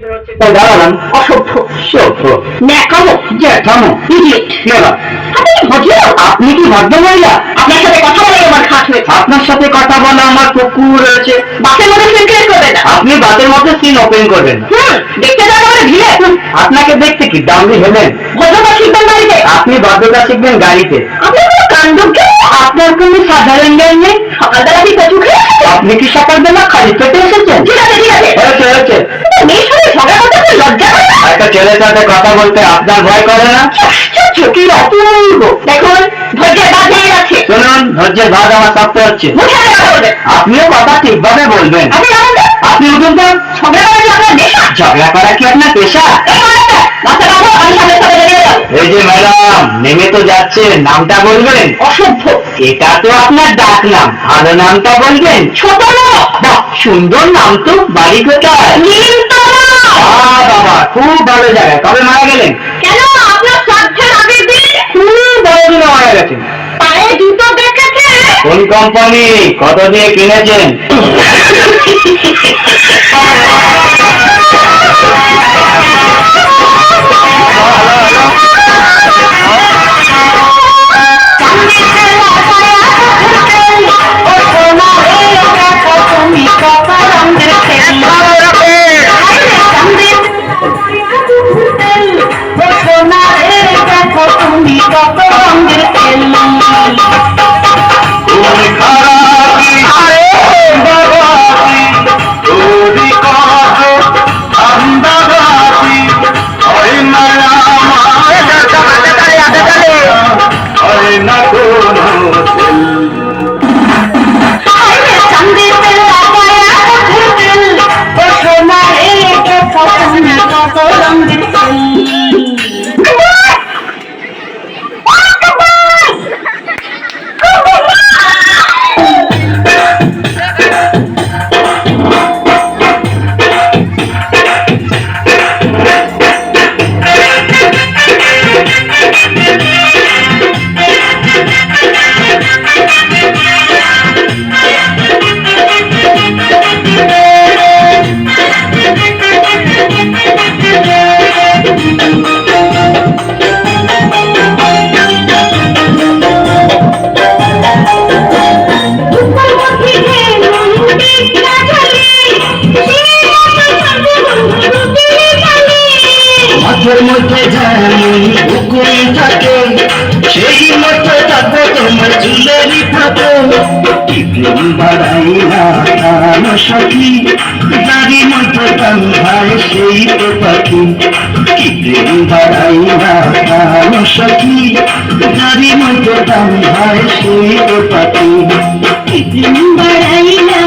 দাঁড়ালাম অসভ্য সভ্য ন্যাকামো জ্যাঠামো ইডিয়েট নেবা। আপনি কি ভদ্র মহিলা? আপনার সাথে কথা বলে আমার খাট হয়েছে। আপনার সাথে কথা বলা আমার কুকুর রয়েছে। বাসের মধ্যে সিন ক্রিয়েট করবেন না। আপনি বাসের মধ্যে সিন ওপেন করবেন না। দেখতে যাওয়া মানে ভিড়ে। আপনাকে দেখতে কি দামড়ি হলেন? ভদ্রতা শিখবেন গাড়িতে। আপনি ভদ্রতা শিখবেন গাড়িতে। আপনি কোনো কাণ্ডজ্ঞ। আপনার কোনো সাধারণ জ্ঞান নেই। সকালবেলা কি কচু খেয়েছেন? আপনি কি সকালবেলা খালি পেটে এসেছেন? ঠিক আছে ঠিক আছে হয়েছে হয়েছে। মেয়ের সাথে ঝগড়া করতে আপনার লজ্জা করে না? একটা ছেলের সাথে কথা বলতে আপনার ভয় করে না? কি অপূর্ব। দেখুন ধৈর্যের বাঁধ ভেঙে যাচ্ছে। শুনুন ধৈর্যের বাঁধ আমার শক্ত হচ্ছে। আপনিও কথা ঠিকভাবে বলবেন। আপনি উঠুন তো। ঝগড়া করা কি আপনার পেশা? ঝগড়া করা কি আপনার পেশা? এই যে ম্যাডাম নেমে তো যাচ্ছে, নামটা বলবেন? অসভ্য। এটা তো আপনার ডাক নাম, ভালো নামটা বলবেন। ছোট লোক। বাহ সুন্দর নাম তো। বাড়ি কোথায়? বাবা খুব ভালো জায়গায়। কবে মারা গেলেন? কেন আপনার শ্রাদ্ধের আগের দিন। খুব বড় দিনে মারা গেছেন। পায়ে জুতো দেখেছে? কোন কোম্পানি? কত দিয়ে কিনেছেন? মধ্যে যেমন পুকুরি থাকে সেই মতো থাকবো তোমার চুলেরই থাকো। টিকলি বাড়াই না কানো সখী, গাড়ি মতো কান্ধায় সেই তো পাখি। টিকলি বাড়াই না কানো সখী, গাড়ি মতো কান্ধায় সেই তো পাখি। টিকলি বাড়াই না